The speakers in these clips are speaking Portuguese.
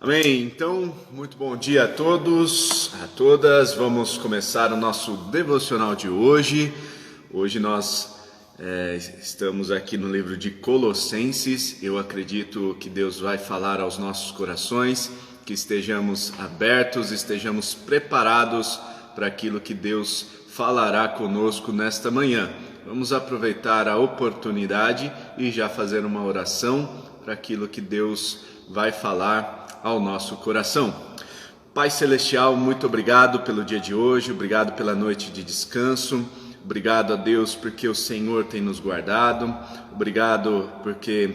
Amém. Então, muito bom dia a todos, a todas. Vamos começar o nosso devocional de hoje. Hoje nós estamos aqui no livro de Colossenses. Eu acredito que Deus vai falar aos nossos corações, que estejamos abertos, estejamos preparados para aquilo que Deus falará conosco nesta manhã. Vamos aproveitar a oportunidade e já fazer uma oração para aquilo que Deus vai falar ao nosso coração. Pai Celestial, muito obrigado pelo dia de hoje, obrigado pela noite de descanso, obrigado a Deus porque o Senhor tem nos guardado, obrigado porque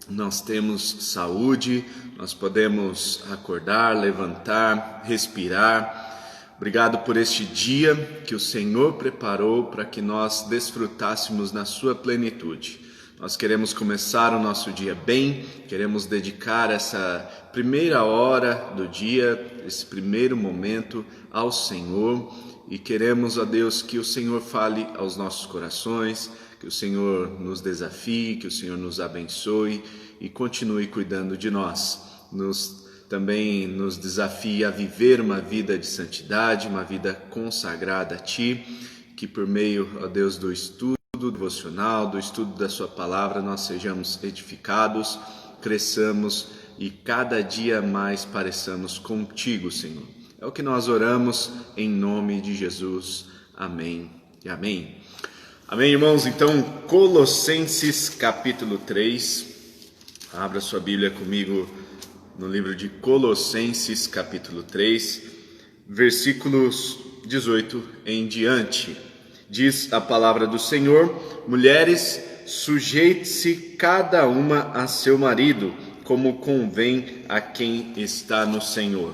nós temos saúde, nós podemos acordar, levantar, respirar. Obrigado por este dia que o Senhor preparou para que nós desfrutássemos na sua plenitude. Nós queremos começar o nosso dia bem, queremos dedicar essa primeira hora do dia, esse primeiro momento ao Senhor e queremos, ó Deus, que o Senhor fale aos nossos corações, que o Senhor nos desafie, que o Senhor nos abençoe e continue cuidando de nós. Também nos desafie a viver uma vida de santidade, uma vida consagrada a Ti, que por meio, ó Deus, do estudo devocional, do estudo da sua palavra, nós sejamos edificados, cresçamos e cada dia mais pareçamos contigo, Senhor. É o que nós oramos em nome de Jesus. Amém e amém. Amém, irmãos? Então, Colossenses capítulo 3. Abra sua Bíblia comigo no livro de Colossenses capítulo 3, versículos 18 em diante. Diz a palavra do Senhor: mulheres, sujeite-se cada uma a seu marido, como convém a quem está no Senhor.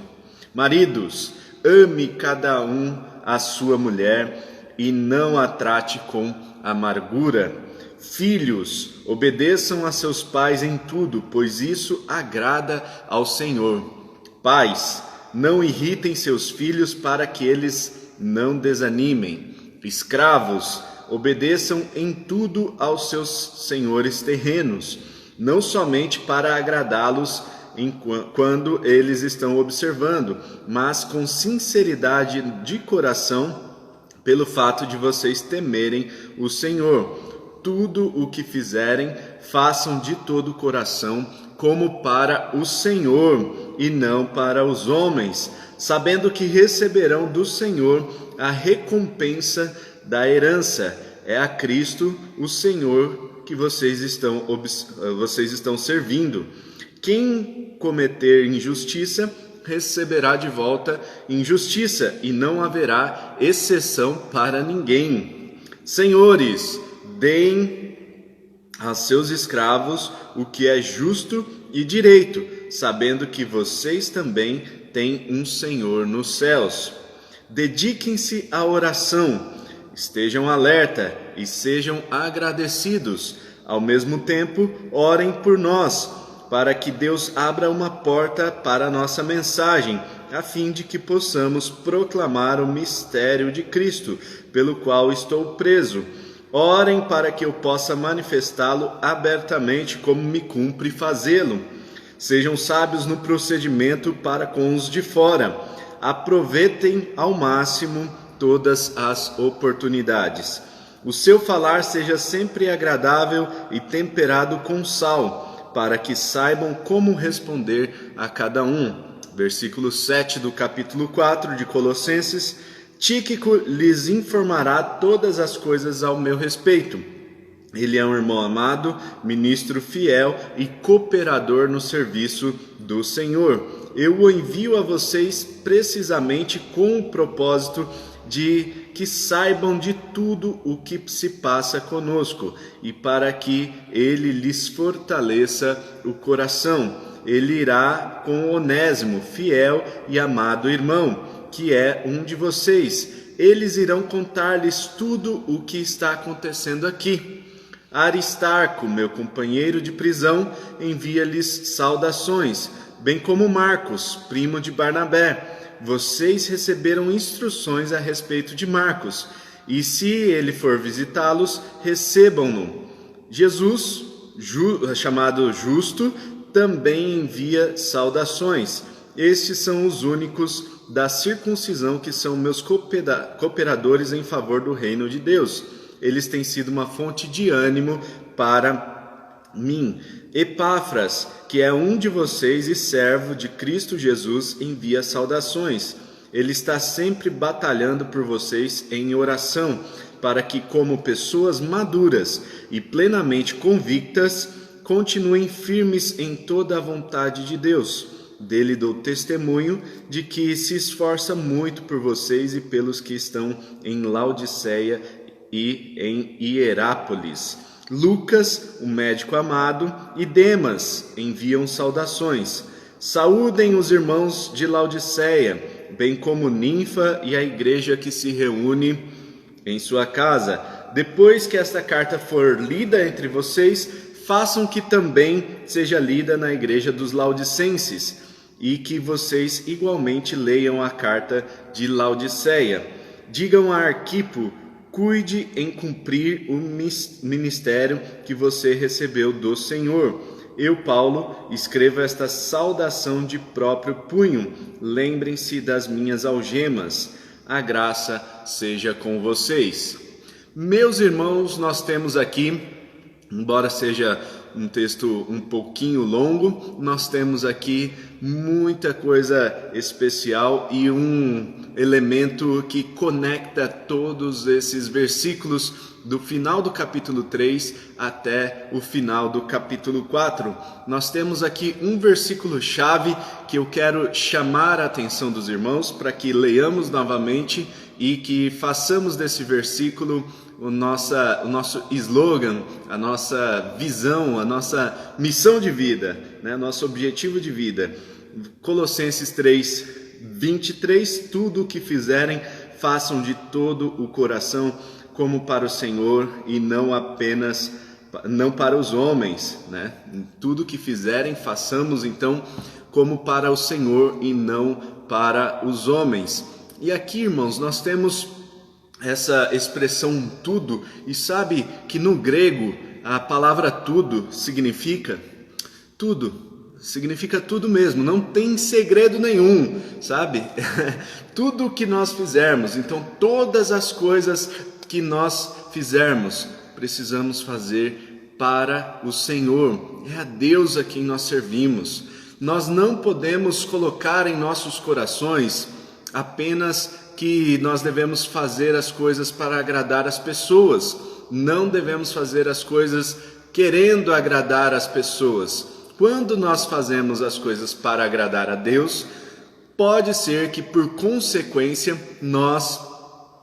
Maridos, ame cada um a sua mulher e não a trate com amargura. Filhos, obedeçam a seus pais em tudo, pois isso agrada ao Senhor. Pais, não irritem seus filhos para que eles não desanimem. Escravos, obedeçam em tudo aos seus senhores terrenos, não somente para agradá-los quando eles estão observando, mas com sinceridade de coração, pelo fato de vocês temerem o Senhor. Tudo o que fizerem, façam de todo o coração, como para o Senhor e não para os homens, sabendo que receberão do Senhor a recompensa da herança. É a Cristo, o Senhor, que vocês estão servindo. Quem cometer injustiça, receberá de volta injustiça, e não haverá exceção para ninguém. Senhores, deem a seus escravos o que é justo e direito, sabendo que vocês também têm um Senhor nos céus. Dediquem-se à oração, estejam alerta e sejam agradecidos. Ao mesmo tempo, orem por nós, para que Deus abra uma porta para a nossa mensagem, a fim de que possamos proclamar o mistério de Cristo, pelo qual estou preso. Orem para que eu possa manifestá-lo abertamente, como me cumpre fazê-lo. Sejam sábios no procedimento para com os de fora. Aproveitem ao máximo todas as oportunidades. O seu falar seja sempre agradável e temperado com sal, para que saibam como responder a cada um. Versículo 7 do capítulo 4 de Colossenses: Tíquico lhes informará todas as coisas ao meu respeito. Ele é um irmão amado, ministro fiel e cooperador no serviço do Senhor. Eu o envio a vocês precisamente com o propósito de que saibam de tudo o que se passa conosco e para que ele lhes fortaleça o coração. Ele irá com Onésimo, fiel e amado irmão, que é um de vocês. Eles irão contar-lhes tudo o que está acontecendo aqui. Aristarco, meu companheiro de prisão, envia-lhes saudações, bem como Marcos, primo de Barnabé. Vocês receberam instruções a respeito de Marcos, e se ele for visitá-los, recebam-no. Jesus, chamado Justo, também envia saudações. Estes são os únicos da circuncisão que são meus cooperadores em favor do reino de Deus. Eles têm sido uma fonte de ânimo para mim. Epáfras, que é um de vocês e servo de Cristo Jesus, envia saudações. Ele está sempre batalhando por vocês em oração, para que, como pessoas maduras e plenamente convictas, continuem firmes em toda a vontade de Deus. Dele dou testemunho de que se esforça muito por vocês e pelos que estão em Laodiceia e em Hierápolis. Lucas, o médico amado, e Demas enviam saudações. Saúdem os irmãos de Laodiceia, bem como Ninfa e a igreja que se reúne em sua casa. Depois que esta carta for lida entre vocês, façam que também seja lida na igreja dos laodicenses, e que vocês igualmente leiam a carta de Laodiceia. Digam a Arquipo: cuide em cumprir o ministério que você recebeu do Senhor. Eu, Paulo, escrevo esta saudação de próprio punho. Lembrem-se das minhas algemas. A graça seja com vocês. Meus irmãos, nós temos aqui, embora seja um texto um pouquinho longo, nós temos aqui muita coisa especial e um elemento que conecta todos esses versículos do final do capítulo 3 até o final do capítulo 4. Nós temos aqui um versículo-chave que eu quero chamar a atenção dos irmãos para que leiamos novamente e que façamos desse versículo o nosso slogan, a nossa visão, a nossa missão de vida, né? Nosso objetivo de vida. Colossenses 3, 23, tudo o que fizerem, façam de todo o coração, como para o Senhor e não para os homens, né? Tudo o que fizerem, façamos então como para o Senhor e não para os homens. E aqui, irmãos, nós temos essa expressão tudo, e sabe que no grego a palavra tudo significa tudo mesmo, não tem segredo nenhum, sabe? Tudo que nós fizermos, então todas as coisas que nós fizermos, precisamos fazer para o Senhor, é a Deus a quem nós servimos. Nós não podemos colocar em nossos corações apenas que nós devemos fazer as coisas para agradar as pessoas. Não devemos fazer as coisas querendo agradar as pessoas. Quando nós fazemos as coisas para agradar a Deus, pode ser que por consequência nós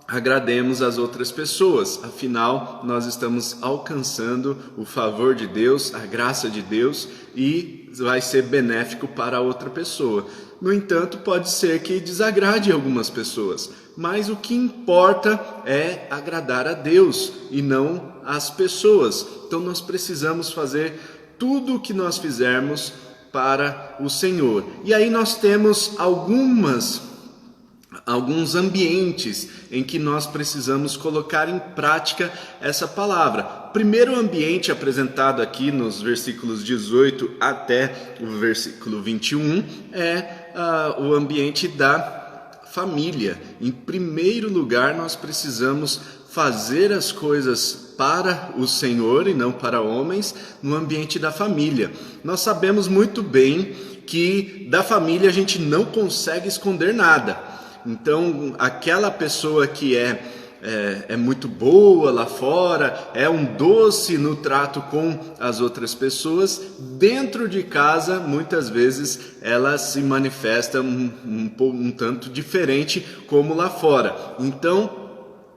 agrademos as outras pessoas. Afinal, nós estamos alcançando o favor de Deus, a graça de Deus, e vai ser benéfico para a outra pessoa. No entanto, pode ser que desagrade algumas pessoas, mas o que importa é agradar a Deus e não as pessoas. Então nós precisamos fazer tudo o que nós fizermos para o Senhor. E aí nós temos alguns ambientes em que nós precisamos colocar em prática essa palavra. Primeiro ambiente apresentado aqui nos versículos 18 até o versículo 21 é o ambiente da família. Em primeiro lugar, nós precisamos fazer as coisas para o Senhor e não para homens no ambiente da família. Nós sabemos muito bem que da família a gente não consegue esconder nada. Então, aquela pessoa que é muito boa lá fora, é um doce no trato com as outras pessoas, dentro de casa, muitas vezes, ela se manifesta um tanto diferente como lá fora. Então,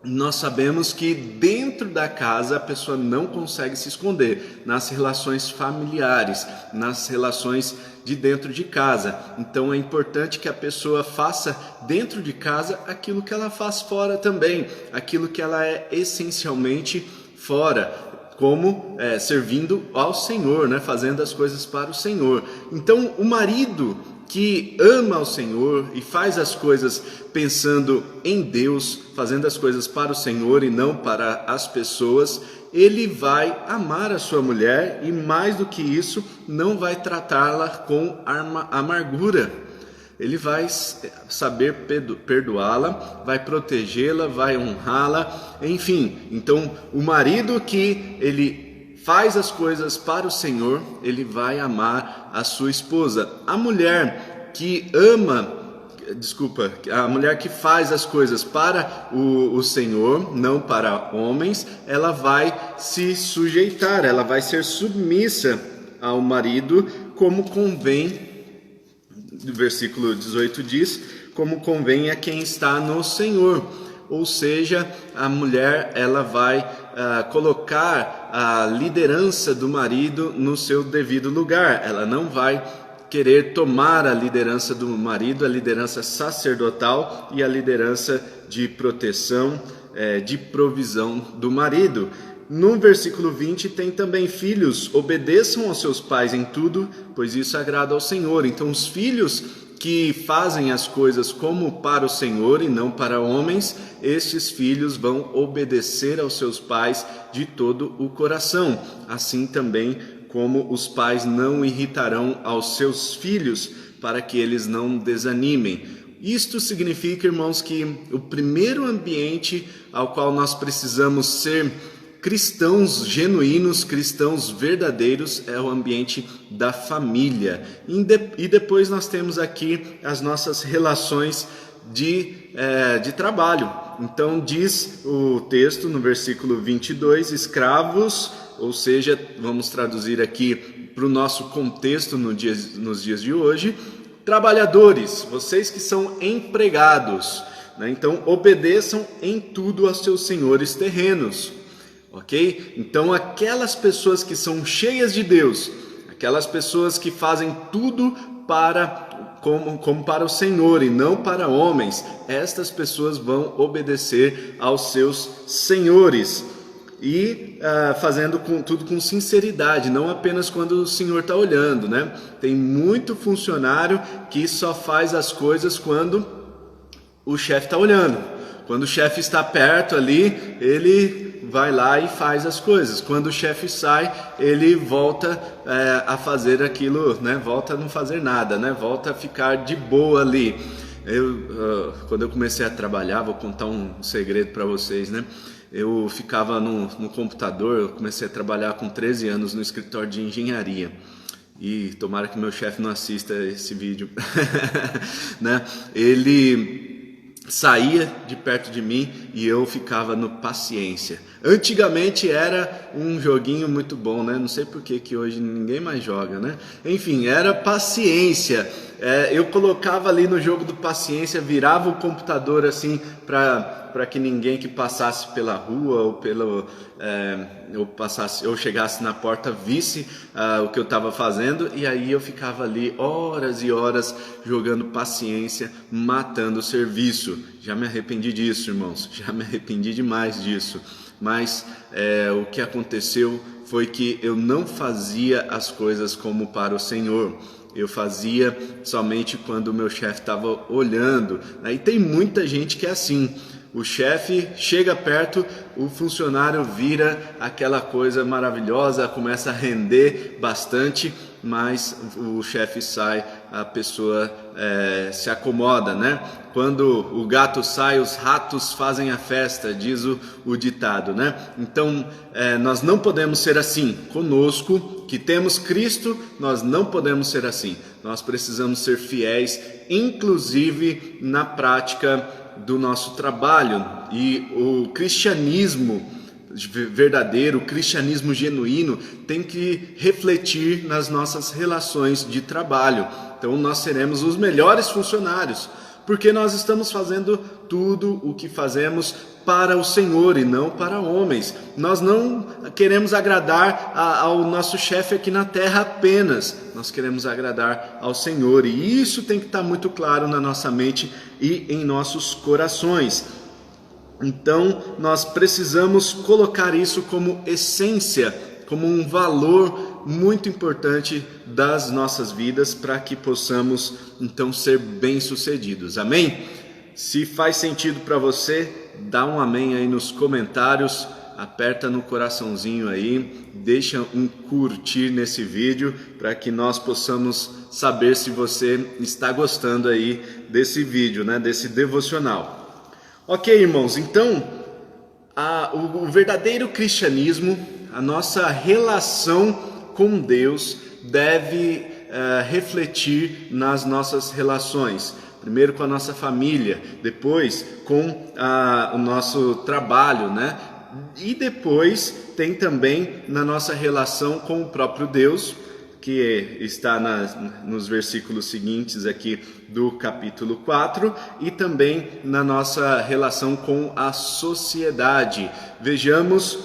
nós sabemos que dentro da casa a pessoa não consegue se esconder, nas relações familiares, nas relações de dentro de casa. Então é importante que a pessoa faça dentro de casa aquilo que ela faz fora também, aquilo que ela é essencialmente fora, como servindo ao Senhor, né? Fazendo as coisas para o Senhor. Então o marido que ama ao Senhor e faz as coisas pensando em Deus, fazendo as coisas para o Senhor e não para as pessoas, ele vai amar a sua mulher e, mais do que isso, não vai tratá-la com amargura. Ele vai saber perdoá-la, vai protegê-la, vai honrá-la, enfim. Então, o marido que ele faz as coisas para o Senhor, ele vai amar a sua esposa. A mulher que a mulher que faz as coisas para o Senhor, não para homens, ela vai se sujeitar, ela vai ser submissa ao marido, como convém. O versículo 18 diz, como convém a quem está no Senhor. Ou seja, a mulher ela vai colocar a liderança do marido no seu devido lugar. Ela não vai querer tomar a liderança do marido, a liderança sacerdotal e a liderança de proteção, de provisão do marido. No versículo 20 tem também: filhos, obedeçam aos seus pais em tudo, pois isso agrada ao Senhor. Então os filhos que fazem as coisas como para o Senhor e não para homens, estes filhos vão obedecer aos seus pais de todo o coração. Assim também como os pais não irritarão aos seus filhos, para que eles não desanimem. Isto significa, irmãos, que o primeiro ambiente ao qual nós precisamos ser cristãos genuínos, cristãos verdadeiros, é o ambiente da família. E depois nós temos aqui as nossas relações de trabalho. Então diz o texto no versículo 22, escravos, ou seja, vamos traduzir aqui para o nosso contexto nos dias de hoje, trabalhadores, vocês que são empregados, né? Então obedeçam em tudo aos seus senhores terrenos. Ok? Então aquelas pessoas que são cheias de Deus, aquelas pessoas que fazem tudo como para o Senhor e não para homens, estas pessoas vão obedecer aos seus senhores e fazendo tudo com sinceridade, não apenas quando o Senhor está olhando, né? Tem muito funcionário que só faz as coisas quando o chefe está olhando. Quando o chefe está perto ali, ele vai lá e faz as coisas. Quando o chefe sai, ele volta a fazer aquilo, né? Volta a não fazer nada, né? Volta a ficar de boa ali. Quando eu comecei a trabalhar, vou contar um segredo para vocês, né? Eu ficava no computador, eu comecei a trabalhar com 13 anos no escritório de engenharia. E tomara que meu chefe não assista esse vídeo, né? Ele saía de perto de mim e eu ficava no Paciência. Antigamente era um joguinho muito bom, né? Não sei por que hoje ninguém mais joga, né? Enfim, era Paciência. Eu colocava ali no jogo do Paciência, virava o computador assim para que ninguém que passasse pela rua ou chegasse na porta visse o que eu estava fazendo, e aí eu ficava ali horas e horas jogando Paciência, matando o serviço. Já me arrependi disso, irmãos, já me arrependi demais disso, mas o que aconteceu foi que eu não fazia as coisas como para o Senhor. Eu fazia somente quando o meu chefe estava olhando. Aí tem muita gente que é assim. O chefe chega perto, o funcionário vira aquela coisa maravilhosa, começa a render bastante, mas o chefe sai, a pessoa se acomoda, né? Quando o gato sai, os ratos fazem a festa, diz o ditado, né? Então, nós não podemos ser assim. Conosco, que temos Cristo, nós não podemos ser assim. Nós precisamos ser fiéis, inclusive na prática do nosso trabalho. E o cristianismo verdadeiro, o cristianismo genuíno tem que refletir nas nossas relações de trabalho. Então nós seremos os melhores funcionários, porque nós estamos fazendo tudo o que fazemos para o Senhor e não para homens. Nós não queremos agradar ao nosso chefe aqui na terra apenas, nós queremos agradar ao Senhor, e isso tem que estar muito claro na nossa mente e em nossos corações. Então nós precisamos colocar isso como essência, como um valor muito importante das nossas vidas para que possamos então ser bem-sucedidos. Amém? Se faz sentido para você, dá um amém aí nos comentários, aperta no coraçãozinho aí, deixa um curtir nesse vídeo para que nós possamos saber se você está gostando aí desse vídeo, né, desse devocional. Ok, irmãos, então o verdadeiro cristianismo, a nossa relação com Deus deve refletir nas nossas relações. Primeiro com a nossa família, depois com o nosso trabalho, né? E depois tem também na nossa relação com o próprio Deus, que está nos versículos seguintes aqui do capítulo 4, e também na nossa relação com a sociedade. Vejamos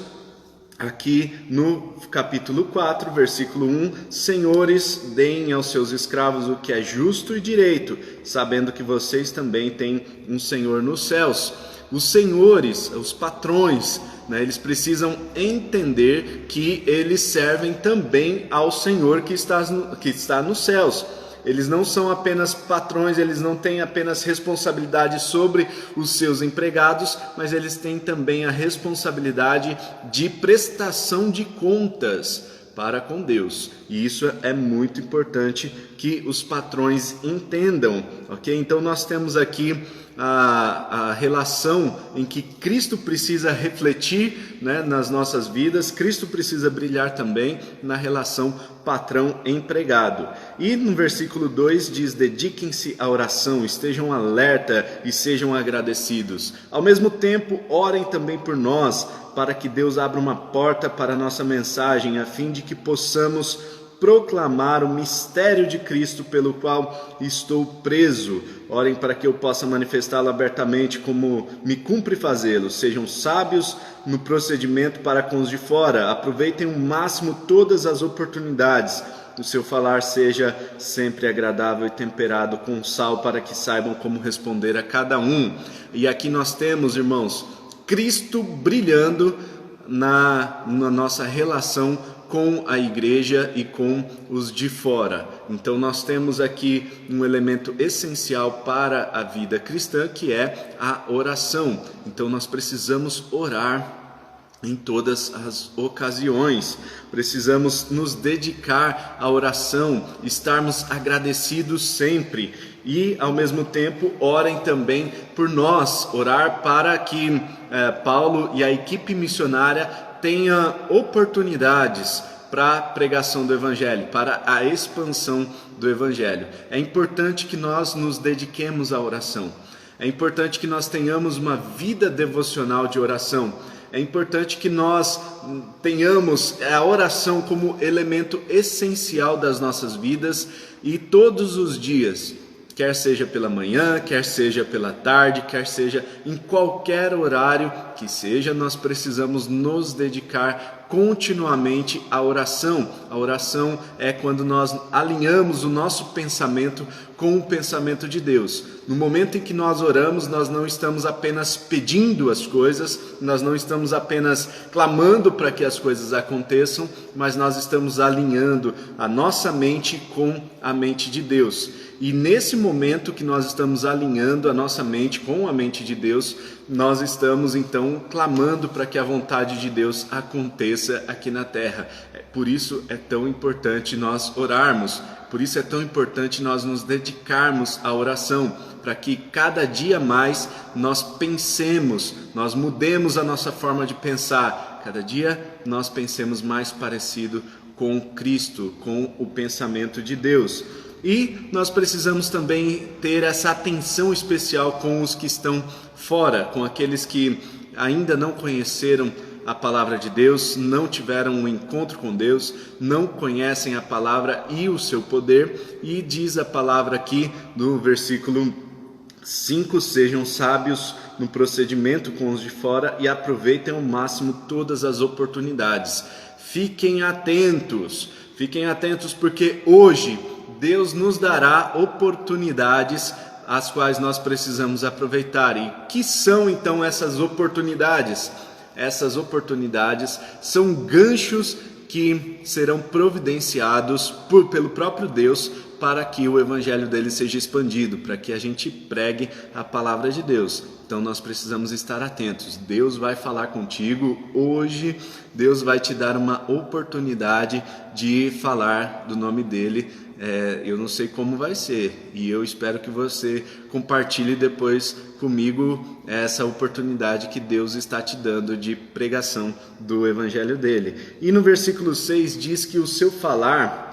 aqui no capítulo 4, versículo 1, Senhores, deem aos seus escravos o que é justo e direito, sabendo que vocês também têm um Senhor nos céus. Os senhores, os patrões, né, eles precisam entender que eles servem também ao Senhor que está nos céus. Eles não são apenas patrões, eles não têm apenas responsabilidade sobre os seus empregados, mas eles têm também a responsabilidade de prestação de contas para com Deus. E isso é muito importante que os patrões entendam, ok? Então nós temos aqui a relação em que Cristo precisa refletir, né, nas nossas vidas. Cristo precisa brilhar também na relação patrão-empregado. E no versículo 2 diz: dediquem-se à oração, estejam alerta e sejam agradecidos. Ao mesmo tempo, orem também por nós, para que Deus abra uma porta para a nossa mensagem, a fim de que possamos proclamar o mistério de Cristo pelo qual estou preso. Orem para que eu possa manifestá-lo abertamente como me cumpre fazê-lo. Sejam sábios no procedimento para com os de fora. Aproveitem ao máximo todas as oportunidades. O seu falar seja sempre agradável e temperado com sal, para que saibam como responder a cada um. E aqui nós temos, irmãos, Cristo brilhando na nossa relação com a igreja e com os de fora. Então nós temos aqui um elemento essencial para a vida cristã, que é a oração. Então nós precisamos orar em todas as ocasiões, precisamos nos dedicar à oração, estarmos agradecidos sempre e ao mesmo tempo orem também por nós, orar para que Paulo e a equipe missionária tenha oportunidades para a pregação do Evangelho, para a expansão do Evangelho. É importante que nós nos dediquemos à oração, é importante que nós tenhamos uma vida devocional de oração, é importante que nós tenhamos a oração como elemento essencial das nossas vidas e todos os dias, quer seja pela manhã, quer seja pela tarde, quer seja em qualquer horário que seja, nós precisamos nos dedicar continuamente à oração. A oração é quando nós alinhamos o nosso pensamento com o pensamento de Deus. No momento em que nós oramos, nós não estamos apenas pedindo as coisas, nós não estamos apenas clamando para que as coisas aconteçam, mas nós estamos alinhando a nossa mente com a mente de Deus. E nesse momento que nós estamos alinhando a nossa mente com a mente de Deus, nós estamos então clamando para que a vontade de Deus aconteça aqui na terra. Por isso é tão importante nós orarmos, por isso é tão importante nós nos dedicarmos à oração, para que cada dia mais nós pensemos, nós mudemos a nossa forma de pensar, cada dia nós pensemos mais parecido com Cristo, com o pensamento de Deus. E nós precisamos também ter essa atenção especial com os que estão fora, com aqueles que ainda não conheceram a palavra de Deus, não tiveram um encontro com Deus, não conhecem a palavra e o seu poder. E diz a palavra aqui no versículo 5, sejam sábios no procedimento com os de fora e aproveitem ao máximo todas as oportunidades. Fiquem atentos porque hoje Deus nos dará oportunidades as quais nós precisamos aproveitar. E que são então essas oportunidades? Essas oportunidades são ganchos que serão providenciados pelo próprio Deus para que o evangelho dele seja expandido, para que a gente pregue a palavra de Deus. Então nós precisamos estar atentos. Deus vai falar contigo hoje, Deus vai te dar uma oportunidade de falar do nome dele. Eu não sei como vai ser, e eu espero que você compartilhe depois comigo essa oportunidade que Deus está te dando de pregação do evangelho dele. E no versículo 6 diz que o seu falar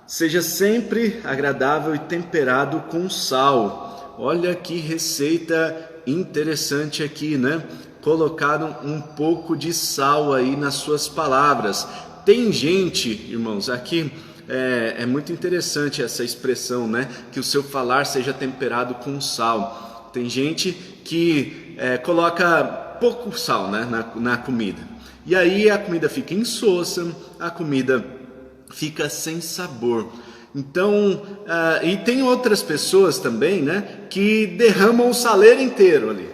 seja sempre agradável e temperado com sal. Olha que receita interessante aqui, né? Colocaram um pouco de sal aí nas suas palavras. Tem gente, irmãos, aqui é muito interessante essa expressão, né? Que o seu falar seja temperado com sal. Tem gente que coloca pouco sal, né, na comida. E aí a comida fica insossa, a comida fica sem sabor. Então, e tem outras pessoas também, né, que derramam o saleiro inteiro ali.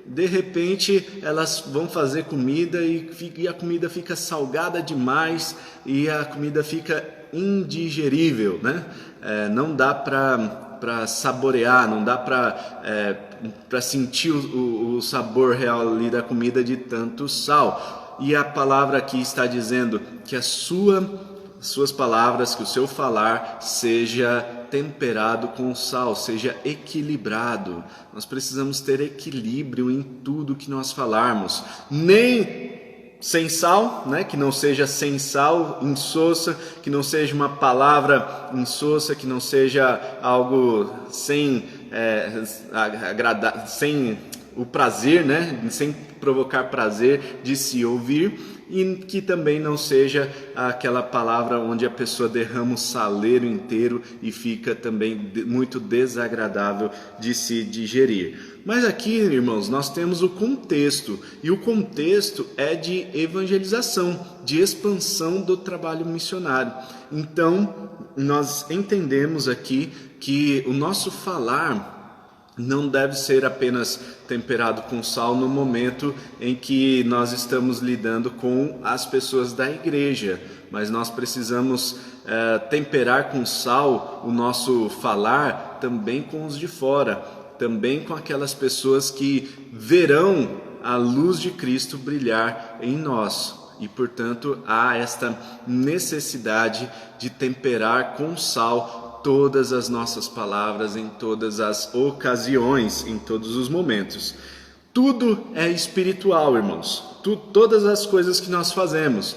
De repente, elas vão fazer comida e a comida fica salgada demais e a comida fica indigerível, né? Não dá para saborear, não dá para sentir o sabor real ali da comida de tanto sal. E a palavra aqui está dizendo que suas palavras, que o seu falar seja temperado com sal, seja equilibrado. Nós precisamos ter equilíbrio em tudo que nós falarmos. Nem sem sal, né? Que não seja sem sal, insossa, que não seja uma palavra insossa, que não seja algo sem sem o prazer, né? Sem provocar prazer de se ouvir. E que também não seja aquela palavra onde a pessoa derrama o saleiro inteiro e fica também muito desagradável de se digerir. Mas aqui, irmãos, nós temos o contexto, e o contexto é de evangelização, de expansão do trabalho missionário. Então, nós entendemos aqui que o nosso falar não deve ser apenas temperado com sal no momento em que nós estamos lidando com as pessoas da igreja, mas nós precisamos temperar com sal o nosso falar também com os de fora, também com aquelas pessoas que verão a luz de Cristo brilhar em nós. E, portanto, há esta necessidade de temperar com sal todas as nossas palavras, em todas as ocasiões, em todos os momentos. Tudo é espiritual, irmãos. Todas as coisas que nós fazemos,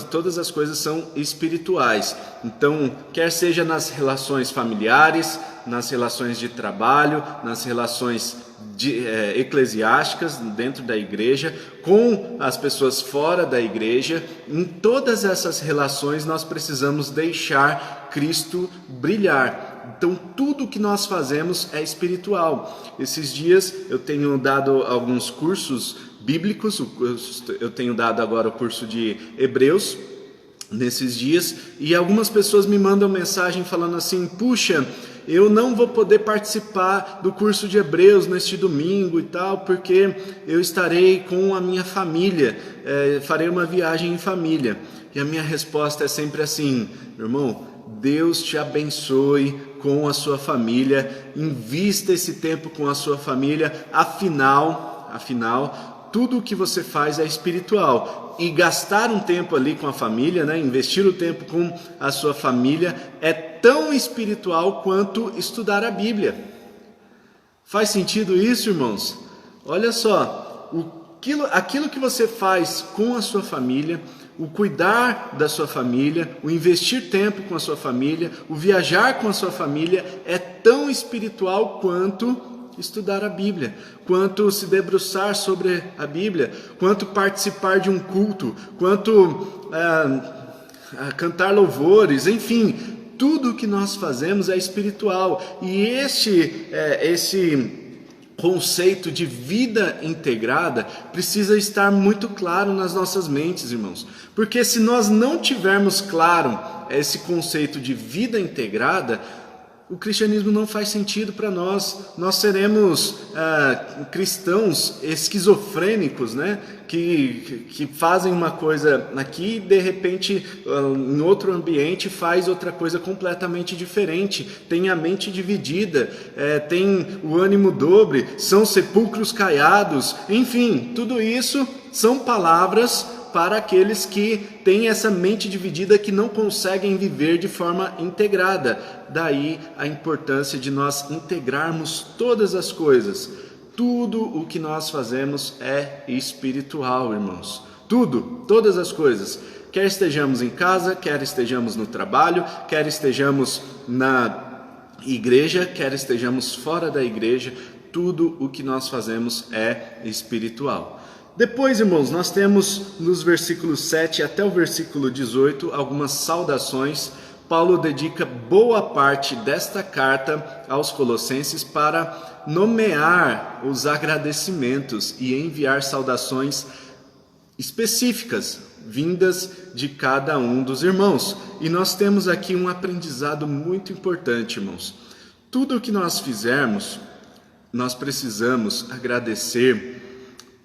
todas as coisas são espirituais. Então, quer seja nas relações familiares, nas relações de trabalho, nas relações eclesiásticas dentro da igreja, com as pessoas fora da igreja, em todas essas relações nós precisamos deixar Cristo brilhar. Então tudo que nós fazemos é espiritual. Esses dias eu tenho dado alguns cursos bíblicos, eu tenho dado agora o curso de Hebreus nesses dias, e algumas pessoas me mandam mensagem falando assim: puxa, eu não vou poder participar do curso de Hebreus neste domingo e tal, porque eu estarei com a minha família, farei uma viagem em família. E a minha resposta é sempre assim: meu irmão, Deus te abençoe com a sua família, invista esse tempo com a sua família, afinal, tudo o que você faz é espiritual. E gastar um tempo ali com a família, né, investir o tempo com a sua família, é tão espiritual quanto estudar a Bíblia. Faz sentido isso, irmãos? Olha só, aquilo que você faz com a sua família, o cuidar da sua família, o investir tempo com a sua família, o viajar com a sua família, é tão espiritual quanto estudar a Bíblia, quanto se debruçar sobre a Bíblia, quanto participar de um culto, quanto cantar louvores, enfim, tudo que nós fazemos é espiritual. E esse conceito de vida integrada precisa estar muito claro nas nossas mentes, irmãos, porque se nós não tivermos claro esse conceito de vida integrada, o cristianismo não faz sentido para nós. Nós seremos cristãos esquizofrênicos, né? Que fazem uma coisa aqui e de repente em outro ambiente faz outra coisa completamente diferente, tem a mente dividida, tem o ânimo dobre, são sepulcros caiados, enfim, tudo isso são palavras para aqueles que têm essa mente dividida, que não conseguem viver de forma integrada. Daí a importância de nós integrarmos todas as coisas. Tudo o que nós fazemos é espiritual, irmãos. Tudo, todas as coisas. Quer estejamos em casa, quer estejamos no trabalho, quer estejamos na igreja, quer estejamos fora da igreja, tudo o que nós fazemos é espiritual. Depois, irmãos, nós temos nos versículos 7 até o versículo 18 algumas saudações. Paulo dedica boa parte desta carta aos Colossenses para nomear os agradecimentos e enviar saudações específicas vindas de cada um dos irmãos. E nós temos aqui um aprendizado muito importante, irmãos. Tudo o que nós fizermos, nós precisamos agradecer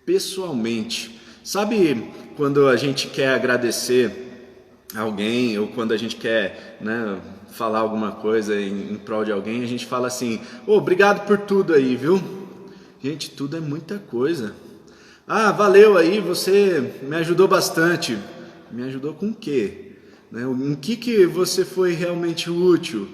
pessoalmente. Sabe quando a gente quer agradecer alguém, ou quando a gente quer, falar alguma coisa em prol de alguém, a gente fala assim: obrigado por tudo aí, viu? Gente, tudo é muita coisa. Valeu aí, você me ajudou bastante. Me ajudou com o quê? Em que você foi realmente útil?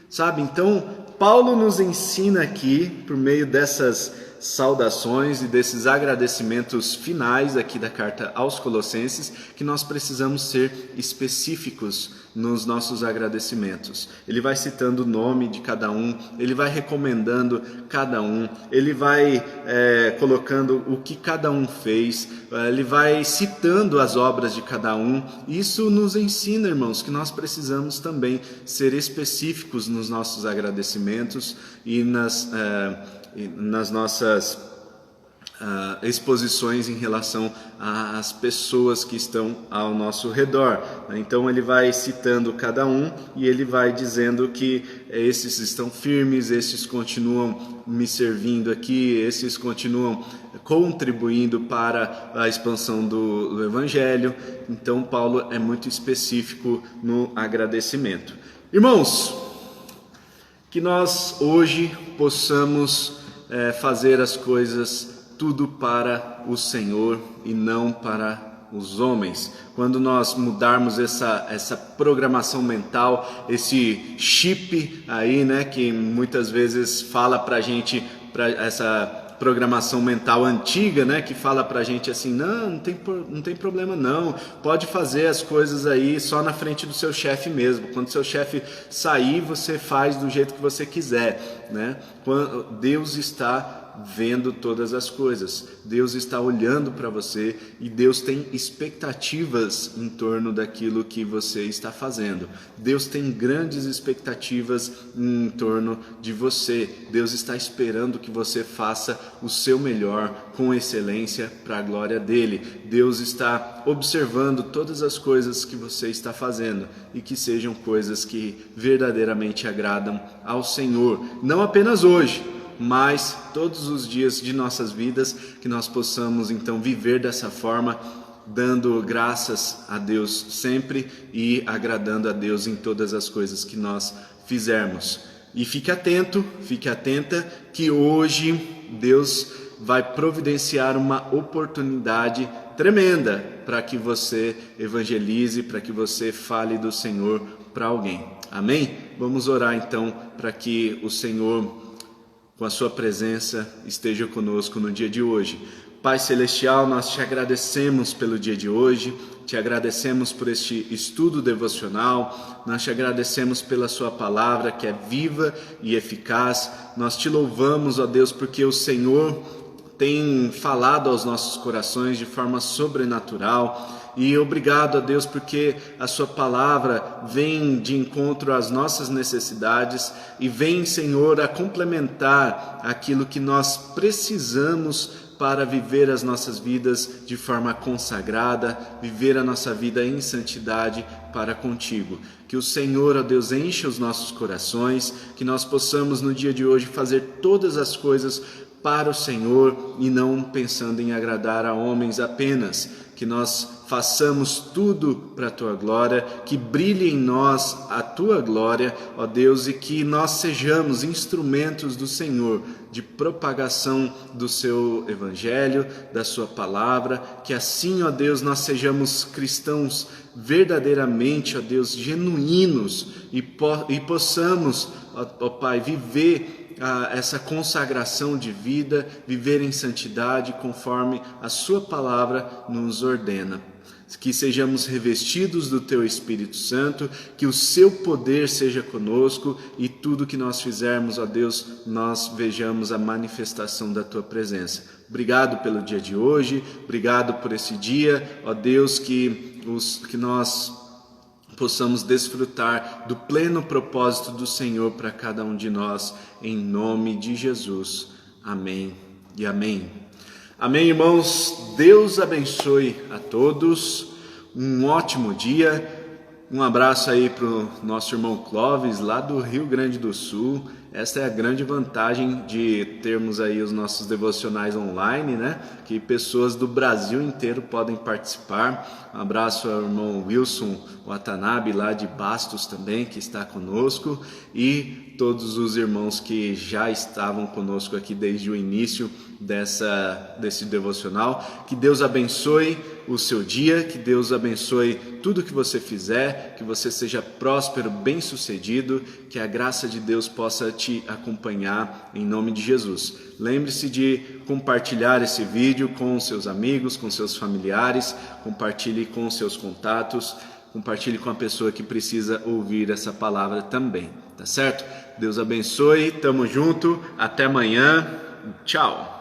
Sabe, então Paulo nos ensina aqui, por meio dessas saudações e desses agradecimentos finais aqui da carta aos Colossenses, que nós precisamos ser específicos nos nossos agradecimentos. Ele vai citando o nome de cada um, ele vai recomendando cada um, ele vai colocando o que cada um fez, ele vai citando as obras de cada um. Isso nos ensina, irmãos, que nós precisamos também ser específicos nos nossos agradecimentos e nas nossas exposições em relação às pessoas que estão ao nosso redor. Então ele vai citando cada um e ele vai dizendo que esses estão firmes, esses continuam me servindo aqui, esses continuam contribuindo para a expansão do Evangelho. Então Paulo é muito específico no agradecimento. Irmãos, que nós hoje possamos fazer as coisas tudo para o Senhor e não para os homens. Quando nós mudarmos essa programação mental, esse chip aí, que muitas vezes fala pra gente, essa programação mental antiga, que fala pra gente assim: não tem problema não, pode fazer as coisas aí só na frente do seu chefe mesmo, quando seu chefe sair você faz do jeito que você quiser, Quando Deus está vendo todas as coisas, Deus está olhando para você e Deus tem expectativas em torno daquilo que você está fazendo. Deus tem grandes expectativas em torno de você. Deus está esperando que você faça o seu melhor com excelência para a glória dele. Deus está observando todas as coisas que você está fazendo e que sejam coisas que verdadeiramente agradam ao Senhor, não apenas hoje, mas todos os dias de nossas vidas, que nós possamos então viver dessa forma, dando graças a Deus sempre e agradando a Deus em todas as coisas que nós fizermos. E fique atento, fique atenta, que hoje Deus vai providenciar uma oportunidade tremenda para que você evangelize, para que você fale do Senhor para alguém. Amém? Vamos orar então para que o Senhor, com a sua presença, esteja conosco no dia de hoje. Pai Celestial, nós te agradecemos pelo dia de hoje, te agradecemos por este estudo devocional, nós te agradecemos pela sua palavra que é viva e eficaz. Nós te louvamos, ó Deus, porque o Senhor tem falado aos nossos corações de forma sobrenatural. E obrigado a Deus porque a sua palavra vem de encontro às nossas necessidades e vem, Senhor, a complementar aquilo que nós precisamos para viver as nossas vidas de forma consagrada, viver a nossa vida em santidade para contigo. Que o Senhor, ó Deus, encha os nossos corações, que nós possamos no dia de hoje fazer todas as coisas para o Senhor e não pensando em agradar a homens apenas, que nós façamos tudo para a Tua glória, que brilhe em nós a Tua glória, ó Deus, e que nós sejamos instrumentos do Senhor de propagação do Seu Evangelho, da Sua Palavra, que assim, ó Deus, nós sejamos cristãos verdadeiramente, ó Deus, genuínos e possamos, ó Pai, viver essa consagração de vida, viver em santidade conforme a Sua Palavra nos ordena. Que sejamos revestidos do Teu Espírito Santo, que o Seu poder seja conosco e tudo que nós fizermos, ó Deus, nós vejamos a manifestação da Tua presença. Obrigado pelo dia de hoje, obrigado por esse dia, ó Deus, que nós possamos desfrutar do pleno propósito do Senhor para cada um de nós, em nome de Jesus. Amém e amém. Amém, irmãos. Deus abençoe a todos. Um ótimo dia. Um abraço aí para o nosso irmão Clóvis, lá do Rio Grande do Sul. Essa é a grande vantagem de termos aí os nossos devocionais online, né? Que pessoas do Brasil inteiro podem participar. Um abraço ao irmão Wilson Watanabe, lá de Bastos também, que está conosco. E todos os irmãos que já estavam conosco aqui desde o início desse devocional. Que Deus abençoe o seu dia, que Deus abençoe tudo que você fizer, que você seja próspero, bem-sucedido, que a graça de Deus possa te acompanhar em nome de Jesus. Lembre-se de compartilhar esse vídeo com seus amigos, com seus familiares, compartilhe com seus contatos, compartilhe com a pessoa que precisa ouvir essa palavra também, tá certo? Deus abençoe, tamo junto, até amanhã, tchau!